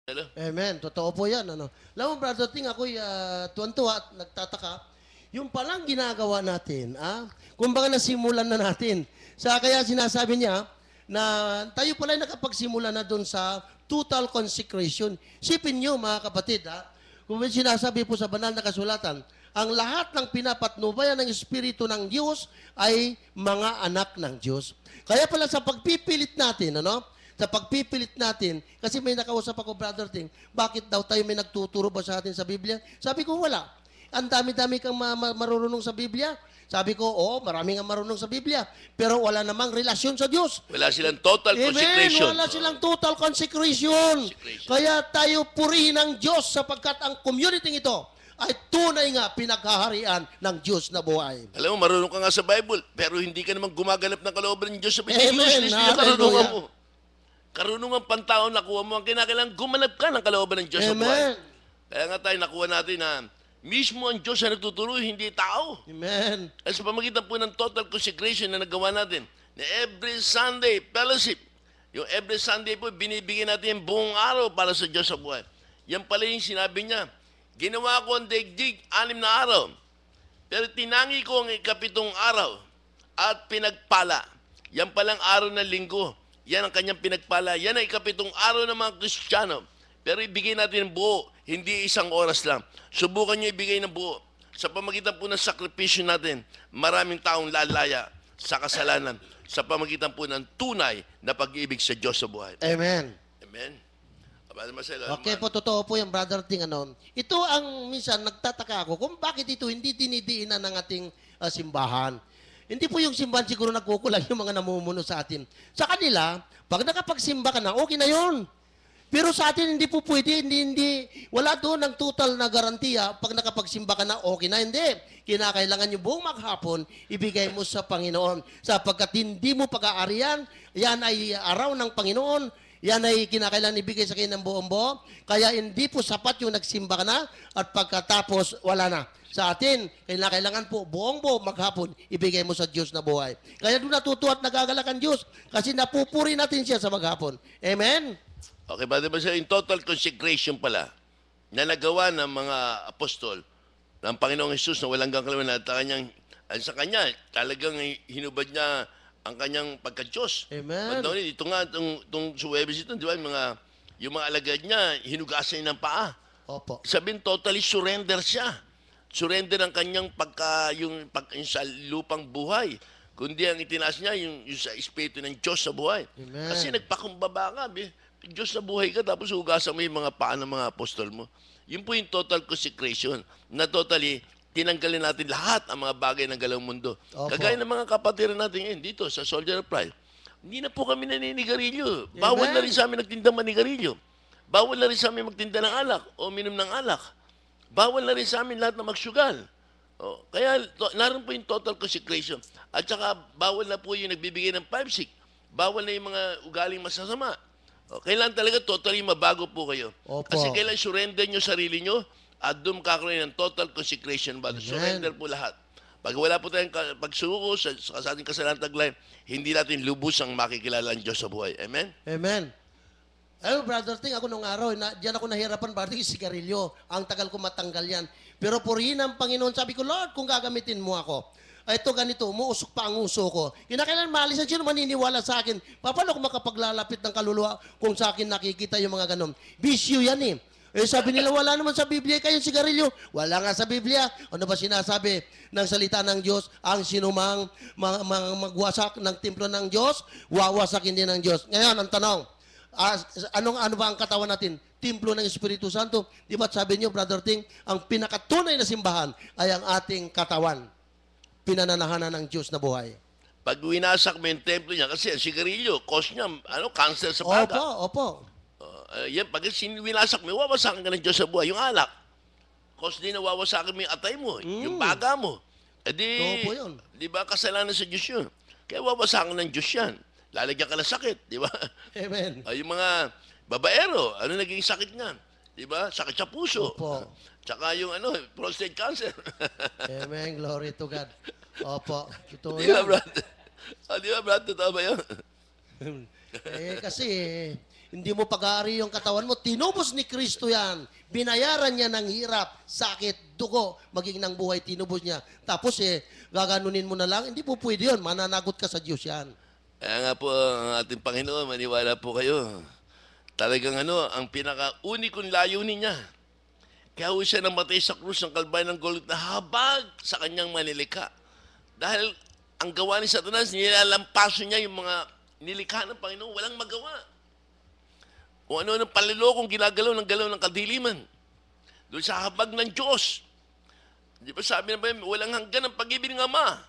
Hello? Amen. Totoo po yan. Ano. Alam mo, Brother Ting, ako'y tuwan-tuwa at nagtataka. Yung palang ginagawa natin, kumbaga nasimulan na natin. Kaya sinasabi niya na tayo pala ay nakapagsimula na doon sa total consecration. Sipin niyo, mga kapatid, kung may sinasabi po sa banal na kasulatan, ang lahat ng pinapatnubayan ng Espiritu ng Diyos ay mga anak ng Diyos. Kaya pala sa pagpipilit natin, sa pagpipilit natin, kasi may nakausap ako, Brother Ting, bakit daw tayo may nagtuturo ba sa atin sa Biblia? Sabi ko, wala. Ang dami-dami kang marunong sa Biblia. Sabi ko, oo, marami nga marunong sa Biblia. Pero wala namang relasyon sa Diyos. Wala silang total consecration. Wala silang total consecration. Kaya tayo purihin ng Diyos sapagkat ang community ito ay tunay nga pinaghaharian ng Diyos na buhay. Alam mo, marunong ka nga sa Bible, pero hindi ka naman gumaganap ng kalooban ng Diyos sa Biblia. Amen. Yung karunungan mo. Karunungan pantao nakuha mo. Ang kinakailangan, gumanap ka ng kalooban ng Diyos sa buhay. Amen. Kaya nga tayo nakuha natin na mismo ang Diyos na nagtuturo, hindi tao. Amen. At sa pamagitan po ng total consecration na nagawa natin, na every Sunday, fellowship, yung every Sunday po, binibigyan natin yung buong araw para sa Diyos sa buhay. Yan pala yung sinabi niya. Ginawa ko ang daigdig 6 na araw, pero tinangi ko ang 7 araw at pinagpala. Yan palang araw ng linggo. Yan ang kanyang pinagpala. Yan ang 7 araw ng mga Kristiyano. Pero ibigay natin ng buo, hindi 1 oras lang. Subukan nyo ibigay ng buo. Sa pamagitan po ng sakripisyo natin, maraming taong lalaya sa kasalanan. Sa pamagitan po ng tunay na pag-ibig sa Diyos sa buhay. Amen. Amen. Okay po, totoo po yung Brother Ting. Ito ang minsan nagtataka ako kung bakit ito hindi dinidiinan ng ating simbahan. Hindi po yung simbahan siguro nagkukulang yung mga namumuno sa atin. Sa kanila, pag nakapagsimba ka na, okay na yun. Pero sa atin, hindi po pwede, wala doon ng total na garantiya. Pag nakapagsimba ka na, okay na, hindi. Kinakailangan yung buong maghapon, ibigay mo sa Panginoon. Sapagkat hindi mo pag-aarian, yan ay araw ng Panginoon, yan ay kinakailangan ibigay sa kayo ng buong buo. Kaya hindi po sapat yung nagsimba ka na at pagkatapos wala na. Sa atin, kailangan po buong buo maghapon ibigay mo sa Diyos na buhay. Kaya doon natutuwa at nagagalak ang Diyos kasi napupuri natin siya sa maghapon. Amen? Okay, Brother Marcelo, in total consecration pala na nagawa ng mga apostol ng Panginoong Hesus na walang gangkalaman at sa kanya, talagang hinubad niya ang kanyang pagka-Diyos. Amen. Ito nga, itong Suwebes ito, di ba, yung mga alagad niya, hinugasan niya ng paa. Opo. Sabihin, totally surrender siya. Surrender ang kanyang yung sa lupang buhay. Kundi ang itinaas niya, yung sa espiritu ng Diyos sa buhay. Amen. Kasi nagpakumbaba ka, Diyos sa buhay ka, tapos hugasan mo yung mga paa ng mga apostol mo. Yun po yung total consecration, na totally tinanggalin natin lahat ang mga bagay ng galawang mundo. Opo. Kagaya ng mga kapatiran natin ngayon dito sa Soldier of Pride, hindi na po kami naninigarilyo. Bawal na rin sa amin nagtinda manigarilyo. Bawal na rin sa amin magtinda ng alak o minom ng alak. Bawal na rin sa amin lahat na magsugal. Kaya naroon po yung total consecration. At saka bawal na po yung nagbibigay ng 5-6. Bawal na yung mga ugaling masasama. Kailangan talaga totally mabago po kayo. Opo. Kasi kailangan surrender nyo sarili nyo at doon kakaroon ng total consecration. Surrender po lahat. Pag wala po tayong pagsuko sa ating kasalanan taglay, hindi natin lubos ang makikilala ang Diyos sa buhay. Amen? Amen. Ayun, Brother Ting, ako nung araw, diyan ako nahirapan, Brother Ting, sigarilyo. Ang tagal ko matanggal yan. Pero purihin ang Panginoon. Sabi ko, Lord, kung gagamitin mo ako, ito ganito, umuusok pa ang uso ko. Kinakailan maalis na siya maniniwala sa akin. Paano ko makapaglalapit ng kaluluwa kung sa akin nakikita yung mga ganon? Bisyo yan eh. Sabi nila, wala naman sa Biblia kayong sigarilyo. Wala nga sa Biblia. Ano ba sinasabi ng salita ng Diyos? Ang sinumang magwasak ng templo ng Diyos, wawasakin din ng Diyos. Ngayon, ang tanong, ano ba ang katawan natin? Templo ng Espiritu Santo. Di ba sabi niyo, Brother Ting, ang pinakatunay na simbahan ay ang ating katawan. Pinananahanan ng Diyos na buhay. Pag winasak mo yung templo niya, kasi ang sigarilyo, cause niya, cancer sa baga. Opo. Yan, pag winasak mo, wawasakin ka ng Diyos sa buhay. Yung alak, cause din na wawasakin mo yung atay mo, yung baga mo. Opo yun. Di ba, kasalanan sa Diyos yun. Kaya wawasakin ng Diyos yan. Lalagyan ka ng sakit, di ba? Amen. Yung mga babaero, ano naging sakit niyan? Di ba? Sakit sa puso. Opo. Tsaka yung prostate cancer. Amen. Glory to God. Opo. Ito Di ba, yan. brother? Di ba, brother? Totoo ba yun? Kasi Hindi mo pag-aari yung katawan mo. Tinubos ni Kristo yan. Binayaran niya ng hirap, sakit, dugo, maging ng buhay, tinubos niya. Tapos gaganunin mo na lang. Hindi po pwede yun. Mananagot ka sa Diyos yan. Kaya nga po, ang ating Panginoon, maniwala po kayo. Talagang ang pinaka-uni kong layunin niya. Kaya ho siya namatay sa krus ng Kalbaryo ng Golgotha habag sa kanyang manilika. Dahil ang gawa ni Satanas, nilalampaso niya yung mga nilikha ng Panginoon. Walang magawa. Kung ano ng palilokong ginagalaw ng kadiliman. Doon sa habag ng Diyos. Di ba sabi na ba, walang hanggan ang pag-ibig ng Ama.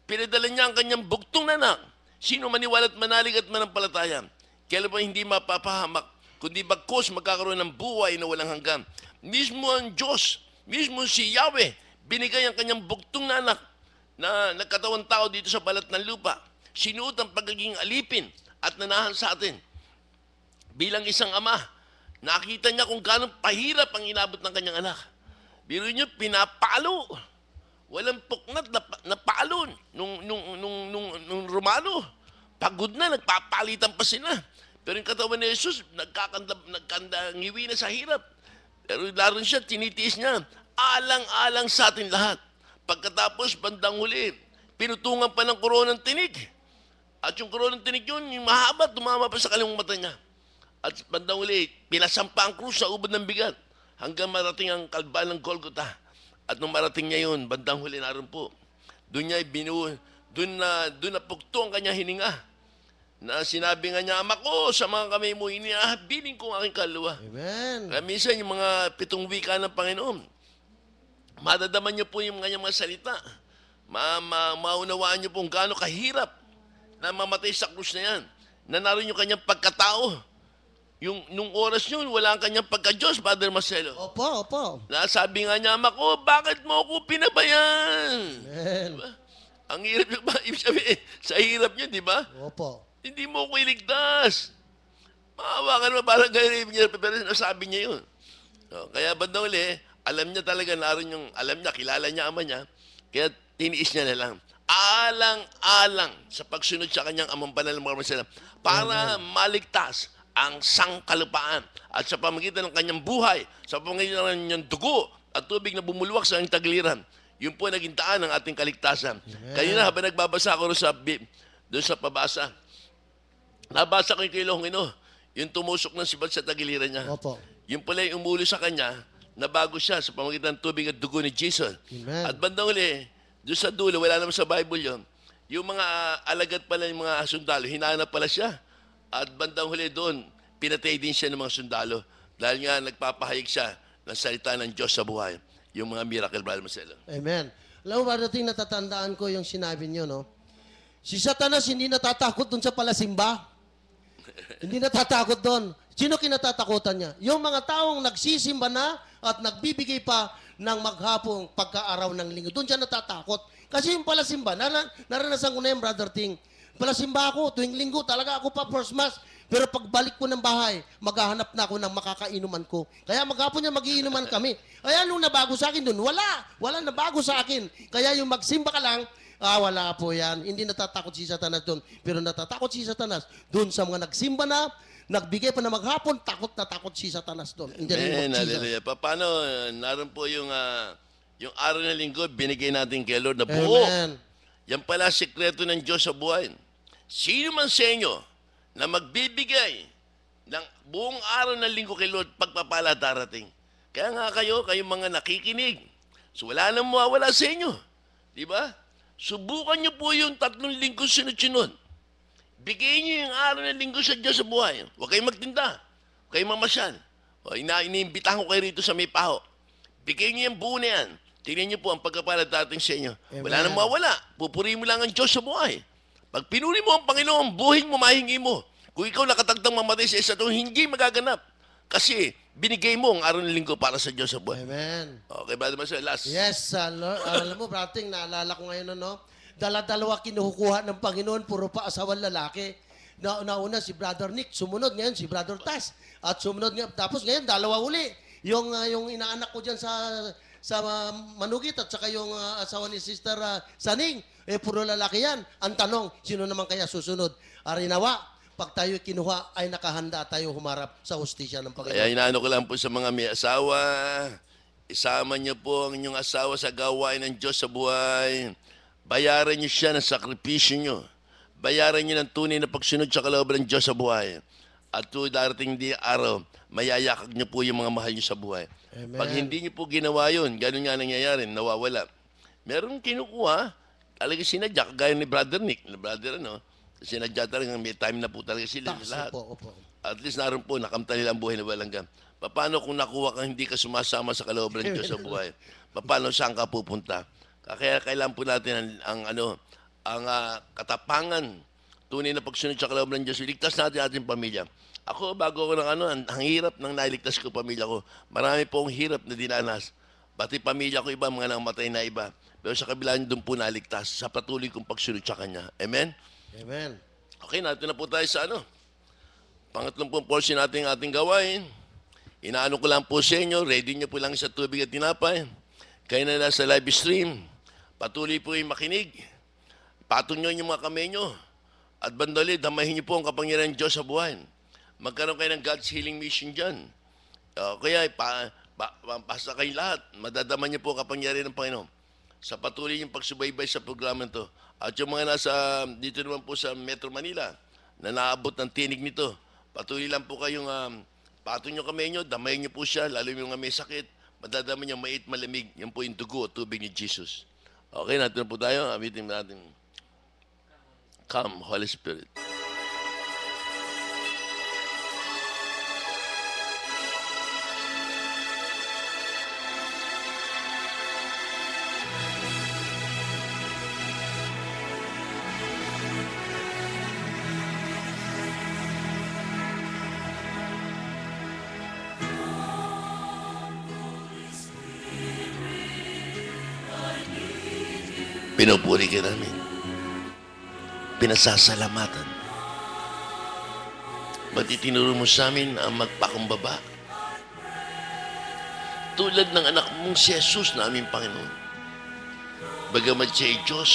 Pinadala niya ang kanyang bugtong na anak. Sino maniwala at manalig at manampalataya? Kailan ba hindi mapapahamak, kundi bagkos magkakaroon ng buhay na walang hanggan. Mismo ang Diyos, mismo si Yahweh, binigay ang kanyang bugtong na anak na nagkatawang tao dito sa balat ng lupa. Sinuot ang pagiging alipin at nanahan sa atin. Bilang isang ama, nakita niya kung gaano pahirap ang inabot ng kanyang anak. Biro niyo, pinapalo. Walang puknat na palo nung Romano. Pagod na, nagpapalitan pa sila. Pero yung katawan ni Jesus, ngiwi na sa hirap. Pero laro siya, tinitiis niya. Alang-alang sa atin lahat. Pagkatapos, bandang huli, pinutungan pa ng koronang tinig. At yung koronang tinig yun, yung mahaba, tumama pa sa kaliwang mata niya. At bandang huli, pinasampa ang krus sa ubod ng bigat hanggang marating ang Kalbaryo ng Golgotha. At nung marating niya yun, bandang huli naroon po, doon niya doon na pugto ang kanyang hininga. Na sinabi nga niya, Ama ko, sa mga kamay mo, iniahabiling ko ang aking kaluluwa. Amen. Kaya minsan yung mga 7 wika ng Panginoon, madadaman niyo po yung kanyang mga salita. Maunawaan niyo po kung gaano kahirap na mamatay sa krus na yan. Na naroon yung kanyang pagkatao. Nung oras yun, wala ang kanyang pagka-Diyos, Father Marcelo. Opo. Sabi nga niya, Ama ko, bakit mo ako pinabayaan? Amen. Diba? Ang hirap niya ba? Ibig sabihin, sa hirap niya, di ba? Opo. Hindi mo ko iligtas. Maawa ka naman, parang ganyan niya, pero nasabi niya yun. Kaya bandang uli, alam niya talaga, kilala niya ama niya, kaya tiniis niya na lang. Alang-alang sa pagsunod sa kanyang amang banal ng mga Marcelo, para maligtas ang sangkalupaan at sa pamagitan ng kanyang buhay, sa pamagitan ng kanyang dugo at tubig na bumulwak sa kanyang tagliran. Yun po naging daan ng ating kaligtasan. Kanina habang nagbabasa ako doon sa pabasa, nabasa ko yung kay Longino, yung tumusok ng sibad sa tagiliran niya. Opo. Yung pala yung umulo sa kanya, nabago siya sa pamagitan ng tubig at dugo ni Jesus. Amen. At bandang uli, doon sa dulo, wala naman sa Bible yun, yung mga alagad pala yung mga sundalo, hinanap pala siya. At bandang huli doon, pinatay din siya ng mga sundalo. Dahil nga nagpapahayag siya ng salita ng Diyos sa buhay. Yung mga miracle, Brother Marcelo. Amen. Alam mo, Brother, natatandaan ko yung sinabi niyo, no? Si Satanas hindi natatakot doon sa palasimba. Hindi natatakot doon. Sino kinatatakutan niya? Yung mga taong nagsisimba na at nagbibigay pa ng maghapong pagkaaraw ng linggo. Doon siya natatakot. Kasi yung palasimba, naranasan ko na yung Brother Ting. Palasimba ako, tuwing linggo talaga ako pa first mass. Pero pagbalik ko ng bahay, maghahanap na ako ng makakainuman ko. Kaya maghapon niya magiinuman kami. Kaya nung nabago sa akin doon, wala nabago sa akin. Kaya yung magsimba ka lang, wala po yan. Hindi natatakot si Satanas doon. Pero natatakot si Satanas doon sa mga nagsimba na, nagbigay pa na maghapon, takot na takot si Satanas doon. Amen, hallelujah. Paano, naroon po yung araw na linggo, binigay natin kay Lord na buo. Amen. Yan pala sikreto ng Diyos sa buhay. Sino man sa inyo na magbibigay ng buong araw ng linggo kay Lord, pagpapala darating. Kaya nga kayong mga nakikinig. So wala nang mawawala sa inyo. Di ba? Subukan niyo po yung 3 linggo sunod-sunod. Bigyan niyo yung araw ng linggo sa Diyos sa buhay. Huwag kayong magtinda. Huwag kayong mamasyal. Iniimbitahan ko kayo rito sa may paho. Bigyan niyo yung buo na yan. Tingnan niyo po ang pagkapala dating sa inyo. Amen. Wala nang mawala. Pupurihin mo lang ang Diyos sa buhay. Pag pinuri mo ang Panginoon, buhin mo, mahingi mo. Kung ikaw nakatagdang mamatay sa isa, hindi magaganap. Kasi binigay mo ang araw ng linggo para sa Diyos sa buhay. Amen. Okay, Brother Marcelo, last. Yes, Lord. Alam mo, Brating, naalala ko ngayon, no? Dala-dalawa kinukuha ng Panginoon, puro pa asawang lalaki. Nauna si Brother Nick, sumunod ngayon si Brother Tas. At sumunod nga, tapos ngayon, dalawa uli. Yung inaanak ko dyan sa Manugit at saka yung asawa ni Sister Saning, puro lalaki yan. Ang tanong, sino naman kaya susunod? Arinawa, pag tayo kinuha ay nakahanda tayo humarap sa hustisya ng Panginoon. Kaya inaano ko lang po sa mga may asawa, isama niyo po ang inyong asawa sa gawain ng Diyos sa buhay. Bayaran niyo siya ng sakripisyo niyo. Bayaran niyo ng tunay na pagsunod sa kalooban ng Diyos sa buhay. At darating di araw, mayayakag niyo po yung mga mahal niyo sa buhay. Amen. Pag hindi niyo po ginawa yun, ganun nga nangyayari, nawawala. Meron kinukuha, talaga sinadya, kagaya ni Brother Nick, na brother sinadya talaga, may time na po talaga sila lahat. Opo. At least naroon po, nakamta nila ang buhay na walang gam. Paano kung nakuha kang hindi ka sumasama sa kalooban ng Diyos sa buhay? Paano saan ka pupunta? Kaya kailangan po natin ang katapangan, tunay na pagsunod sa kalooban ng Diyos. Iligtas natin ating pamilya. Ako, bago ako ang hirap ng nailigtas ko pamilya ko. Marami po ang hirap na dinanas. Pati pamilya ko iba, mga namatay na iba. Pero sa kabila doon po naligtas sa patuloy kong pagsunod sa Kanya. Amen? Amen. Okay, natin na po tayo sa pangatlong pong portion natin ating gawain. Inaano ko lang po sa inyo, ready nyo po lang sa tubig at tinapay. Kayo na nasa live stream. Patuloy po yung makinig. Patong nyo yung mga kamay nyo. At bandali, damahin nyo po ang kapangyarihan ng Diyos sa buhay. Magkaroon kayo ng God's healing mission dyan. Kaya, basta kayo lahat. Madadaman nyo po ang kapangyarihan ng Panginoon. Sa patuloy yung pagsubaybay sa programa ito. At yung mga dito naman po sa Metro Manila, na naabot ng tinig nito, patuloy lang po kayong, patong nyo kamay nyo, damayin nyo po siya, lalo yung mga may sakit, madadaman nyo mait malamig. Yan po yung dugo at tubig ni Jesus. Okay, natin po tayo. Abitin natin. Come, Holy Spirit. Pinupuri ka namin. Pinasasalamatan. Matitinuro mo sa amin ang magpakumbaba. Tulad ng anak mong si Jesus na aming Panginoon. Bagamat siya ay Diyos,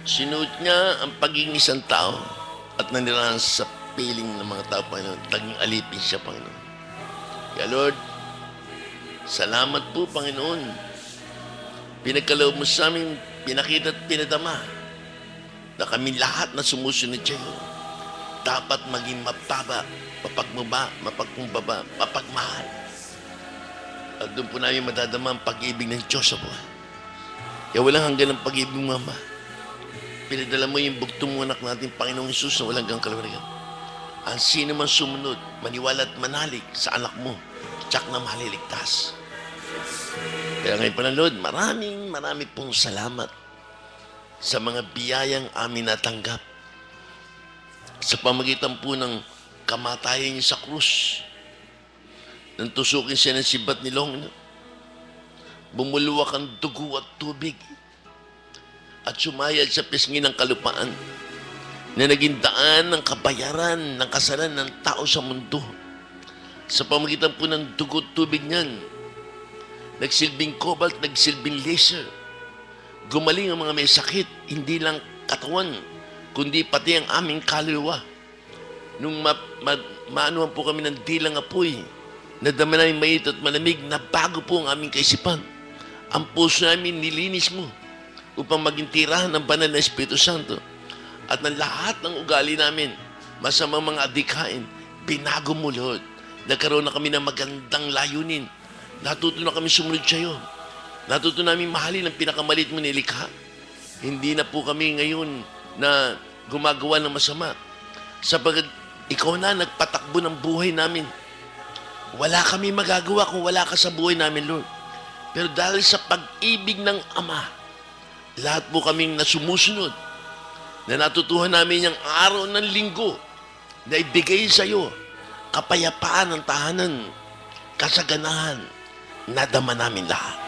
sinuot niya ang pagiging isang tao at nanirahan sa piling ng mga tao, Panginoon. Taging alipin siya, Panginoon. Kaya Lord, salamat po, Panginoon. Pinagkaloob mo sa amin, pinakita at pinadama na kami lahat na sumusunod sa iyo dapat maging mapaba, mapagkumbaba, mapagmahal. At doon po namin madadama ang pag-ibig ng Diyos sa buhay. Kaya walang hanggan ang pag-ibig mo, Ama. Pinadala mo yung bugtong mo anak natin, Panginoong Isus, na walang hanggang kalawarigan. Ang sino man sumunod, maniwala at manalig sa anak mo, tsak na maliligtas. Kaya ngayon panalod, marami pong salamat sa mga biyayang amin natanggap. Sa pamagitan po ng kamatayan niya sa krus, nang tusukin siya ng sibat ni Long, bumuluwak ang dugo at tubig at sumayad sa pisngi ng kalupaan na naging daan ng kabayaran ng kasalanan ng tao sa mundo. Sa pamagitan po ng dugo at tubig niyan, nagsilbing cobalt, nagsilbing laser. Gumaling ang mga may sakit, hindi lang katawan, kundi pati ang aming kaluluwa. Nung maanuhan po kami ng dilang apoy, nadama namin mait at malamig, na bago po ang aming kaisipan. Ang puso namin nilinis mo upang maging tirahan ng banal na Espiritu Santo. At ng lahat ng ugali namin, masamang mga adikain, binago mo, Lord. Nagkaroon na kami ng magandang layunin. Natuto na kami sumunod sa iyo. Natuto namin mahalin ang pinakamalit mo nilikha. Hindi na po kami ngayon na gumagawa ng masama. Sapagkat ikaw na nagpatakbo ng buhay namin. Wala kami magagawa kung wala ka sa buhay namin, Lord. Pero dahil sa pag-ibig ng Ama, lahat po kaming nasumusunod, na natutuhan namin yung araw ng linggo na ibigay sa iyo kapayapaan ng tahanan, kasaganahan, nadama namin lahat.